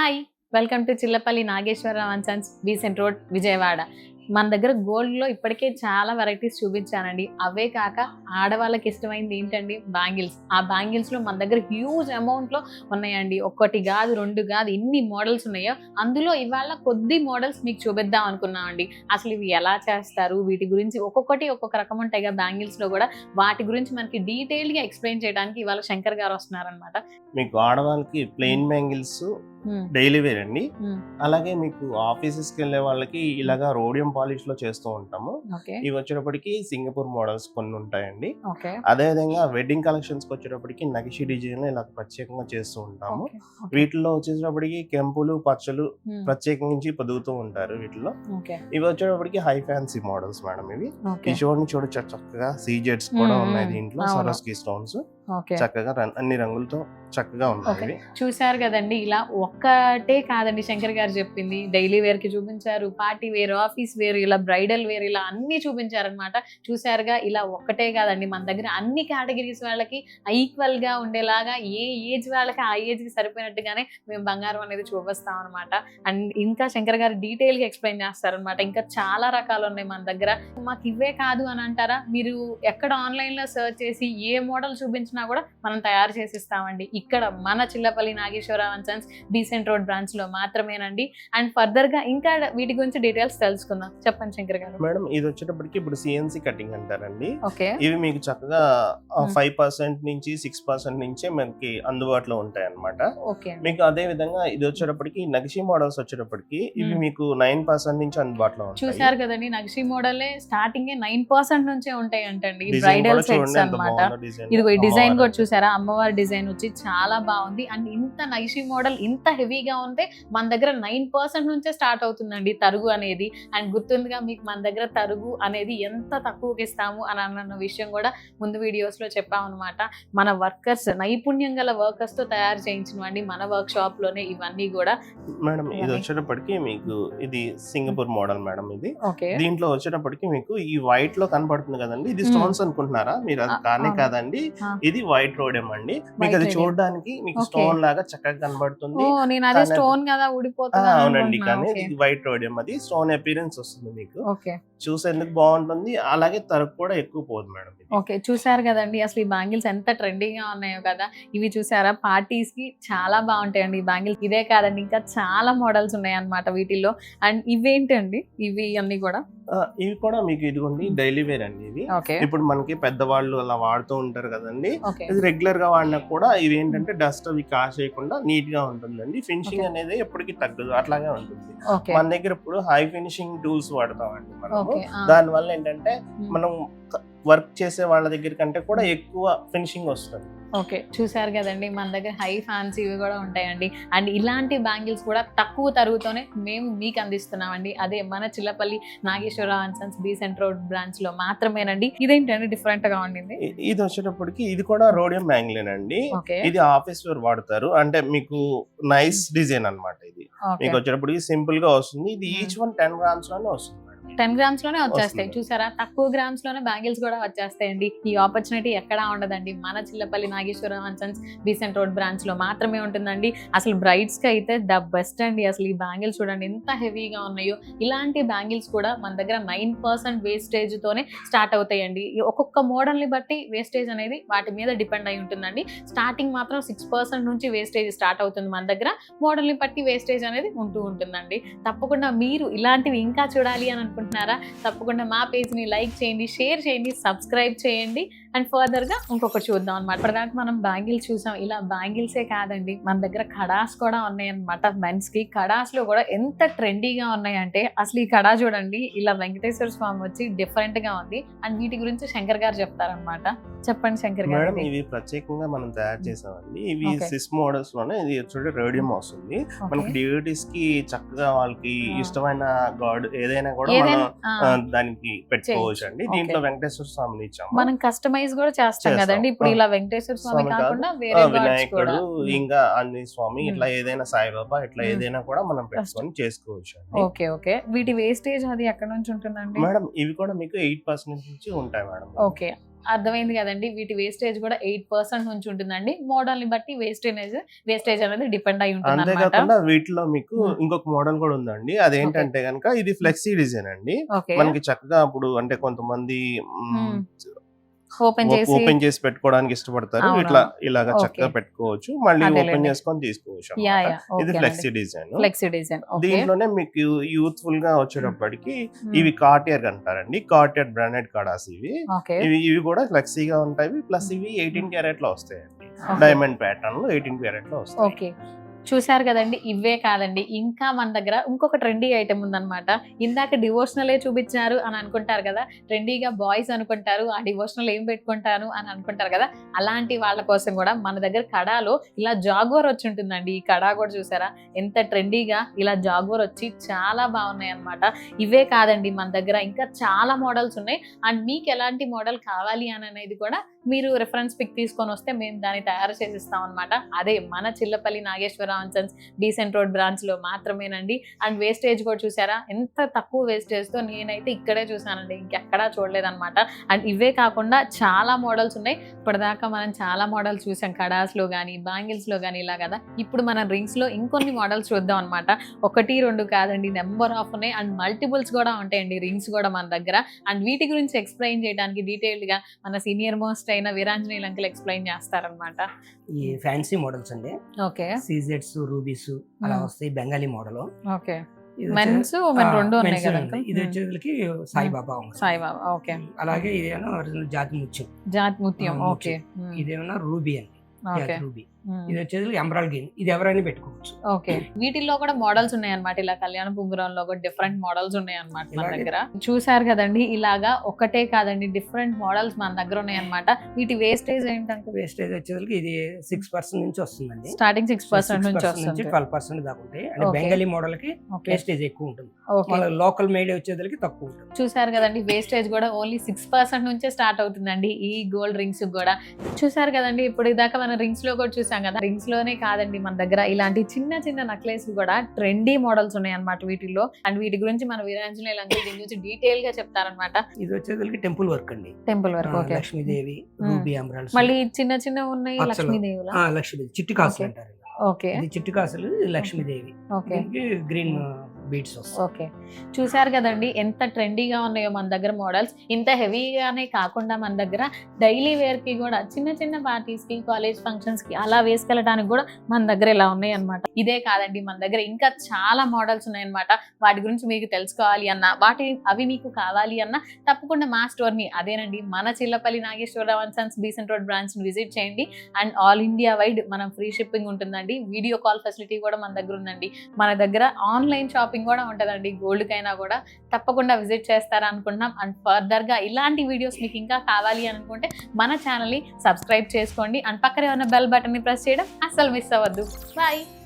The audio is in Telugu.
Hi! Welcome to Chillapalli Nageswararao and sons, Besant road, Vijayawada. మన దగ్గర గోల్డ్‌లో ఇప్పటికే చాలా వెరైటీస్ చూపించానండి. అవే కాక ఆడవాళ్ళకి ఇష్టమైంది ఏంటండి? బ్యాంగిల్స్. ఆ బ్యాంగిల్స్‌లో మన దగ్గర హ్యూజ్ అమౌంట్‌లో ఉన్నాయండి. ఒక్కటి గాదు, 2 గాదు ఎన్ని మోడల్స్ ఉన్నాయో, అందులో ఇవాళ కొద్ది మోడల్స్ మీకు చూపిద్దాం అనుకున్నామండి. అసలు ఇవి ఎలా చేస్తారు? వీటి గురించి ఒక్కొక్కటి ఒక్కొక్క రకం ఉంటాయిగా బ్యాంగిల్స్‌లో గూడా. వాటి గురించి మనకి డీటెయిల్‌గా ఎక్స్‌ప్లెయిన్ చేయడానికి ఇవాళ శంకర్ గారు వస్తున్నారనమాట. మీకు ఆడవాళ్ళకి ప్లెయిన్ బ్యాంగిల్స్ డైలీ వేర్ అండి. అలాగే మీకు ఆఫీసెస్కి వెళ్ళే వాళ్ళకి ఇలాగా రోడియం పాలిష్ లో చేస్తూ ఉంటాము. ఇవి వచ్చేటప్పటికి సింగపూర్ మోడల్స్ కొన్ని ఉంటాయండి. అదే విధంగా వెడ్డింగ్ కలెక్షన్స్ కి వచ్చేటప్పటికి నగిషి డిజైన్ ఇలా ప్రత్యేకంగా చేస్తూ ఉంటాము. వీటిలో వచ్చేటప్పటికి కెంపులు పచ్చలు ప్రత్యేకించి పొదుగుతూ ఉంటారు. వీటిలో ఇవి వచ్చేటప్పటికి హై ఫ్యాన్సీ మోడల్స్ మేడం. ఇవి ఈ చూడండి చక్కగా సీజెట్స్ కూడా ఉన్నాయి దీంట్లో. సరోస్కి స్టోన్స్ చక్కగా అన్ని రంగులతో చక్కగా ఉన్నాయి. చూసారు కదండి, ఇలా ఒక్కటే కాదండి శంకర్ గారు చెప్పింది. డైలీ వేర్ కి చూపించారు, పార్టీ వేర్, ఆఫీస్ వేర్, ఇలా బ్రైడల్ వేర్, ఇలా అన్ని చూపించారనమాట. చూసారుగా, ఇలా ఒక్కటే కాదండి, మన దగ్గర అన్ని కేటగిరీస్ వాళ్ళకి ఈక్వల్ గా ఉండేలాగా ఏ ఏజ్ వాళ్ళకి ఆ ఏజ్ కి సరిపోయినట్టుగానే మేము బంగారం అనేది చూపిస్తాం అనమాట. అండ్ ఇంకా శంకర్ గారు డీటెయిల్ గా ఎక్స్ప్లెయిన్ చేస్తారనమాట. ఇంకా చాలా రకాలు ఉన్నాయి మన దగ్గర. మాకు ఇవే కాదు అని అంటారా? మీరు ఎక్కడ ఆన్లైన్ లో సర్చ్ చేసి ఏ మోడల్ చూపించినా కూడా మనం తయారు చేసి ఇస్తామండి. ఇక్కడ మన Chillapalli Nageswararao and sons, Besant road branch లో మాత్రమేనండి. అండ్ ఫర్దర్ గా ఇంకా వీటి గురించి డీటెయిల్స్ తెలుసుకుందాం. చెప్పండి శంకర్ గారు. మేడం, ఇది వచ్చేటప్పటికి ఇప్పుడు సిఎన్సి కటింగ్ అంటారండి. ఇవి మీకు చక్కగా 5% నుంచి 6% నుంచే మనకి అందుబాటులో ఉంటాయి అన్నమాట. మీకు అదే విధంగా ఇది వచ్చేటప్పటికి నగిషి మోడల్స్ వచ్చేటప్పటికి ఇవి మీకు 9% నుంచి అందుబాటులో ఉంటాయి. చూసారు కదండి, నగిషి మోడల్ స్టార్టింగ్ 9% నుంచే ఉంటాయి అంటండి. బ్రైడల్ సెట్స్ అన్నమాట. ఇదిగో ఈ డిజైన్ కూడా చూసారా, అమ్మవారి డిజైన్ వచ్చి చాలా బాగుంది. అండ్ ఇంత నైషి మోడల్ ఇంత హెవీగా ఉంటే మన దగ్గర 9% నుంచే స్టార్ట్ అవుతుందండి తరుగు అనేది. అండ్ గుర్తుందిగా మీకు మన దగ్గర తరుగు అనేది ఎంత తక్కువకి ఇస్తాము అని అన్న విషయం కూడా ముందు వీడియోస్ లో చెప్పాము అనమాట. మన వర్కర్స్, నైపుణ్యం గల వర్కర్స్ తో తయారు చేయించినవండి మన వర్క్ షాప్ లోనే ఇవన్నీ కూడా. మేడం, ఇది వచ్చేటప్పటికి మీకు ఇది సింగపూర్ మోడల్ మేడం. ఇది దీంట్లో వచ్చేటప్పటికి మీకు ఈ వైట్ లో కనపడుతుంది కదండి, ఇది స్టోన్స్ అనుకుంటున్నారా మీరు? అది కానే కాదండి, ఇది వైట్ రోడియం అండి. మీకు అది చూడడానికి మీకు స్టోన్ లాగా చక్కగా కనబడుతుంది. అవునండి, కానీ ఇది వైట్ రోడియం. అది స్టోన్ అపీరెన్స్ వస్తుంది మీకు, చూసేందుకు బాగుంటుంది. అలాగే తరకు కూడా ఎక్కువ పోదు మేడం. చూసారు కదండి, అసలు ఈ బ్యాంగిల్స్ ఎంత ట్రెండింగ్ గా ఉన్నాయో కదా. ఇవి చూసారా, పార్టీస్ కి చాలా బాగుంటాయండి ఈ బ్యాంగిల్స్. ఇదే కాదండి, ఇంకా చాలా మోడల్స్ ఉన్నాయి అన్నమాట వీటిల్లో. అండ్ ఇవేంటండి, ఇవి అన్ని కూడా ఇవి కూడా మీకు ఇదిగోండి డైలీ వేర్ అండి. ఇవి ఇప్పుడు మనకి పెద్దవాళ్ళు అలా వాడుతూ ఉంటారు కదండి, ఇది రెగ్యులర్ గా వాడినా కూడా ఇవి ఏంటంటే డస్ట్ అవి కాసేయకుండా నీట్ గా ఉంటుందండి. ఫినిషింగ్ అనేది ఎప్పటికీ తగ్గదు, అట్లాగే ఉంటుంది. మన దగ్గర ఇప్పుడు హై ఫినిషింగ్ టూల్స్ వాడతామండి మనము. దాని వల్ల ఏంటంటే మనం వర్క్ చేసే వాళ్ళ దగ్గర కంటే కూడా ఎక్కువ ఫినిషింగ్ వస్తుంది. చూసారు కదండి, మన దగ్గర హై ఫ్యాన్సీ కూడా ఉంటాయండి. అండ్ ఇలాంటి బ్యాంగిల్స్ కూడా తక్కువ తరుగుతూనే మేము మీకు అందిస్తున్నామండి. అదే మన Chillapalli Nageswararao and sons, Besant road branch లో మాత్రమేనండి. ఇదేంటండి డిఫరెంట్ గా ఉండింది? ఇది వచ్చేటప్పటికి ఇది కూడా రోడియం బ్యాంగిల్ అండి. ఇది ఆఫీస్ వేర్ వాడతారు. అంటే మీకు నైస్ డిజైన్ అన్నమాట. ఇది మీకు వచ్చేటప్పటికి సింపుల్ గా వస్తుంది. ఇది ఈచ్ వన్ 10 grams లోనే వస్తుంది. 10 grams లోనే వచ్చేస్తాయి. చూసారా, తక్కువ గ్రామ్స్ లోనే బ్యాంగిల్స్ కూడా వచ్చేస్తాయండి. ఈ ఆపర్చునిటీ ఎక్కడా ఉండదండి. మన Chillapalli Nageswararao and sons, Besant road branch లో మాత్రమే ఉంటుందండి. అసలు బ్రైడ్స్ కి అయితే ద బెస్ట్ అండి. అసలు ఈ బ్యాంగిల్స్ చూడండి ఎంత హెవీగా ఉన్నాయో. ఇలాంటి బ్యాంగిల్స్ కూడా మన దగ్గర 9% వేస్టేజ్ తోనే స్టార్ట్ అవుతాయండి. ఒక్కొక్క మోడల్ ని బట్టి వేస్టేజ్ అనేది వాటి మీద డిపెండ్ అయి ఉంటుందండి. స్టార్టింగ్ మాత్రం 6% నుంచి వేస్టేజ్ స్టార్ట్ అవుతుంది మన దగ్గర. మోడల్ ని బట్టి వేస్టేజ్ అనేది ఉంటూ ఉంటుందండి. తప్పకుండా మీరు ఇలాంటివి ఇంకా చూడాలి అని అనుకుంటున్నారా? తప్పకుండా మా పేజ్ ని లైక్ చేయండి, షేర్ చేయండి, సబ్స్క్రైబ్ చేయండి. అండ్ ఫర్దర్ గా ఇంకొకటి చూద్దాం అనమాట. ఇప్పటిదాకా మనం బ్యాంగిల్స్ చూసాం. ఇలా బ్యాంగిల్సే కాదండి, మన దగ్గర కడాస్ కూడా ఉన్నాయన్నమాట. మెన్స్ కి కడాస్ లో కూడా ఎంత ట్రెండీగా ఉన్నాయంటే, అసలు ఈ కడా చూడండి, ఇలా వెంకటేశ్వర స్వామి వచ్చి డిఫరెంట్ గా ఉంది. అండ్ వీటి గురించి శంకర్ గారు చెప్తారనమాట. చెప్పండి శంకర్ గారు. మేడం, ఇవి ప్రత్యేకంగా మనం తయారు చేసామండి. ఇవి సిస్ మోడల్స్ లోనే. ఇది చూడండి రేడియం వస్తుంది. మనకి డివోటీస్ కి చక్కగా వాళ్ళకి ఇష్టమైన గాడ్ ఏదైనా కూడా మనం దానికి పెట్టుకోవచ్చు అండి. దీంట్లో వెంకటేశ్వర స్వామిని ఇచ్చాము. మనం కస్టమైజ్ కూడా చేస్తాం కదండి. ఇప్పుడు ఇలా వెంకటేశ్వర స్వామి కాకుండా వేరే వినాయకుడు, ఇంకా ఆంజనేయ స్వామి, ఇట్లా ఏదైనా సాయిబాబా, ఇట్లా ఏదైనా కూడా మనం పెట్టుకొని చేసుకోవచ్చు. ఓకే. వీటి వేస్టేజ్ అది ఎక్కడ నుంచి ఉంటుందండి? మేడం, ఇవి కూడా మీకు 8% నుంచి ఉంటాయి మేడం. అర్థమైంది కదండి, వీటి వేస్టేజ్ కూడా 8% నుంచి ఉంటుందండి. మోడల్ ని బట్టి వేస్టేజ్ అనేది డిపెండ్ అయి ఉంటుంది అనమాట. అంతేకాకుండా వీటిలో మీకు ఇంకొక మోడల్ కూడా ఉందండి. అదేంటంటే కనుక ఇది ఫ్లెక్సీ డిజైన్ అండి. ఓకే, మనకి చక్కగా అప్పుడు అంటే కొంతమంది ఓపెన్ ఓపెన్ చేసి పెట్టుకోవడానికి ఇష్టపడతారు. ఇలాగా చక్కగా పెట్టుకోవచ్చు, మళ్ళీ ఓపెన్ చేసుకొని తీసుకోవచ్చు అన్నమాట. ఇది ఫ్లెక్సీ డిజైన్. దీంట్లోనే మీకు యూత్ఫుల్ గా వచ్చేటప్పటికి ఇవి కార్టియర్ అంటారండి. కార్టియర్ బ్రాండెడ్ కడాస్ ఇవి కూడా ఫ్లెక్సీగా ఉంటాయి. ప్లస్ ఇవి 18 క్యారెట్ లో వస్తాయండి. డైమండ్ ప్యాటర్న్ లో 18 క్యారెట్ లో వస్తాయి. ఓకే, చూసారు కదండి, ఇవే కాదండి, ఇంకా మన దగ్గర ఇంకొక ట్రెండీ ఐటమ్ ఉందన్నమాట. ఇందాక డివోషనలే చూపించారు అని అనుకుంటారు కదా, ట్రెండీగా బాయ్స్ అనుకుంటారు, ఆ డివోషనల్ ఏం పెట్టుకుంటాను అని అనుకుంటారు కదా, అలాంటి వాళ్ళ కోసం కూడా మన దగ్గర కడాలో ఇలా జాగ్వర్ వచ్చి ఉంటుందండి. ఈ కడా కూడా చూసారా ఎంత ట్రెండీగా ఇలా జాగ్వర్ వచ్చి చాలా బాగున్నాయి అనమాట. ఇవే కాదండి, మన దగ్గర ఇంకా చాలా మోడల్స్ ఉన్నాయి. అండ్ మీకు ఎలాంటి మోడల్ కావాలి అని అనేది కూడా మీరు రిఫరెన్స్ పిక్ తీసుకొని వస్తే మేము దాన్ని తయారు చేసిస్తాం అనమాట. అదే మన Chillapalli Nageswara and sons Besant road branch లో మాత్రమేనండి. అండ్ వేస్టేజ్ కూడా చూసారా ఎంత తక్కువ వేస్టేజ్ తో, నేనైతే ఇక్కడే చూసానండి, ఇంకెక్కడా చూడలేదన్నమాట. అండ్ ఇవే కాకుండా చాలా మోడల్స్ ఉన్నాయి. ఇప్పటిదాకా మనం చాలా మోడల్స్ చూసాం, కడాస్ లో కానీ బ్యాంగిల్స్ లో కానీ ఇలా కదా. ఇప్పుడు మనం రింగ్స్ లో ఇంకొన్ని మోడల్స్ చూద్దాం అనమాట. 1, 2 కాదండి, నెంబర్ ఆఫ్ ఉన్నాయి. అండ్ మల్టిపుల్స్ కూడా ఉంటాయండి రింగ్స్ కూడా మన దగ్గర. అండ్ వీటి గురించి ఎక్స్ప్లెయిన్ చేయడానికి డీటెయిల్డ్ గా మన సీనియర్ మోస్ట్ అయిన వీరాంజనేయులు అంకుల్ ఎక్స్ప్లెయిన్ చేస్తారనమాట. ఈ ఫ్యాన్సీ మోడల్స్ అండి. ఓకే, సీజెట్స్, రూబీస్ అలా వస్తాయి. Bengali model. Okay, men's women రెండు ఉన్నాయి కదా. ఇది వచ్చేసరికి సాయిబాబా. ఓకే, అలాగే ఇదేమో ఒరిజినల్ జాతి ముత్యం. ఓకే, ఇదేమన్నా రూబీ అండి. రూబీ. ఇది వచ్చేసి ఎమరాల్డ్ గ్రీన్. ఇది ఎవరైనా పెట్టుకోవచ్చు. ఓకే, వీటిల్లో కూడా మోడల్స్ ఉన్నాయి అన్నమాట. ఇలా కళ్యాణ పుంగురంలో కూడా డిఫరెంట్ మోడల్స్ ఉన్నాయి అన్నమాట మన దగ్గర. చూసారు కదండి, ఇలాగా ఒకటే కాదండి, డిఫరెంట్ మోడల్స్ మన దగ్గర ఉన్నాయి అన్నమాట. వీటి వేస్టేజ్ ఏంటంటే వేస్టేజ్ వచ్చేసరికి ఇది 6% నుంచి వస్తుందండి. స్టార్టింగ్ 6% నుంచి వస్తుంది, 12% దాకా ఉంటాయి. అంటే బెంగాలీ మోడల్ కి వేస్టేజ్ ఎక్కువ ఉంటుంది, లోకల్ మేడ్ వచ్చేసరికి తక్కువ ఉంటుంది. చూసారు కదండి, వేస్టేజ్ కూడా ఓన్లీ 6% నుంచే స్టార్ట్ అవుతుందండి ఈ గోల్డ్ రింగ్స్ కూడా. చూసారు కదండి, ఇప్పుడు ఇదాకా మన రింగ్స్ లో కూడా చూసాం కదా. రింగ్స్ లోనే కాదండి, మన దగ్గర ఇలాంటి చిన్న చిన్న నెక్లెస్ కూడా ట్రెండీ మోడల్స్ ఉన్నాయి అన్నమాట వీటిల్లో. అండ్ వీటి గురించి మన వీరాంజనేయులు అంకుల్ దీని గురించి డీటెయిల్ గా చెప్తారనమాట. ఇది వచ్చేసరికి టెంపుల్ వర్క్ అండి. Temple work. Okay, Lakshmidevi, ruby emeralds. మళ్ళీ చిన్న చిన్న ఉన్నాయి లక్ష్మీదేవి. లక్ష్మీదేవి చిట్టి కాసులు అంటారు. ఓకే, ఇది చిట్టి కాసులు, Lakshmidevi. Okay, green beads. Okay, చూసారు కదండి ఎంత ట్రెండీగా ఉన్నాయో మన దగ్గర మోడల్స్. ఇంత హెవీగానే కాకుండా మన దగ్గర డైలీ వేర్ కి కూడా చిన్న చిన్న పార్టీస్ కి, కాలేజ్ ఫంక్షన్స్ కి అలా వేసుకెళ్ళడానికి కూడా మన దగ్గర ఇలా ఉన్నాయి అన్నమాట. ఇదే కాదండి, మన దగ్గర ఇంకా చాలా మోడల్స్ ఉన్నాయి అన్నమాట. వాటి గురించి మీకు తెలుసుకోవాలి అన్న, అవి మీకు కావాలి అన్న తప్పకుండా మా స్టోర్ ని, అదేనండి మన Chillapalli Nageswararao and sons Besant road branch ని విజిట్ చేయండి. అండ్ ఆల్ ఇండియా వైడ్ మనం ఫ్రీ షిప్పింగ్ ఉంటుందండి. వీడియో కాల్ ఫెసిలిటీ కూడా మన దగ్గర ఉందండి. మన దగ్గర ఆన్లైన్ షాపింగ్ కూడా ఉంటుందండి. గోల్డ్ కైనా కూడా తప్పకుండా విజిట్ చేస్తారా అనుకుంటున్నాం. అండ్ ఫర్దర్ గా ఇలాంటి వీడియోస్ మీకు ఇంకా కావాలి అనుకుంటే మన ఛానల్ ని సబ్స్క్రైబ్ చేసుకోండి. అండ్ పక్కనే ఉన్న బెల్ బటన్ ని ప్రెస్ చేయడం అస్సలు మిస్ అవ్వద్దు. బాయ్.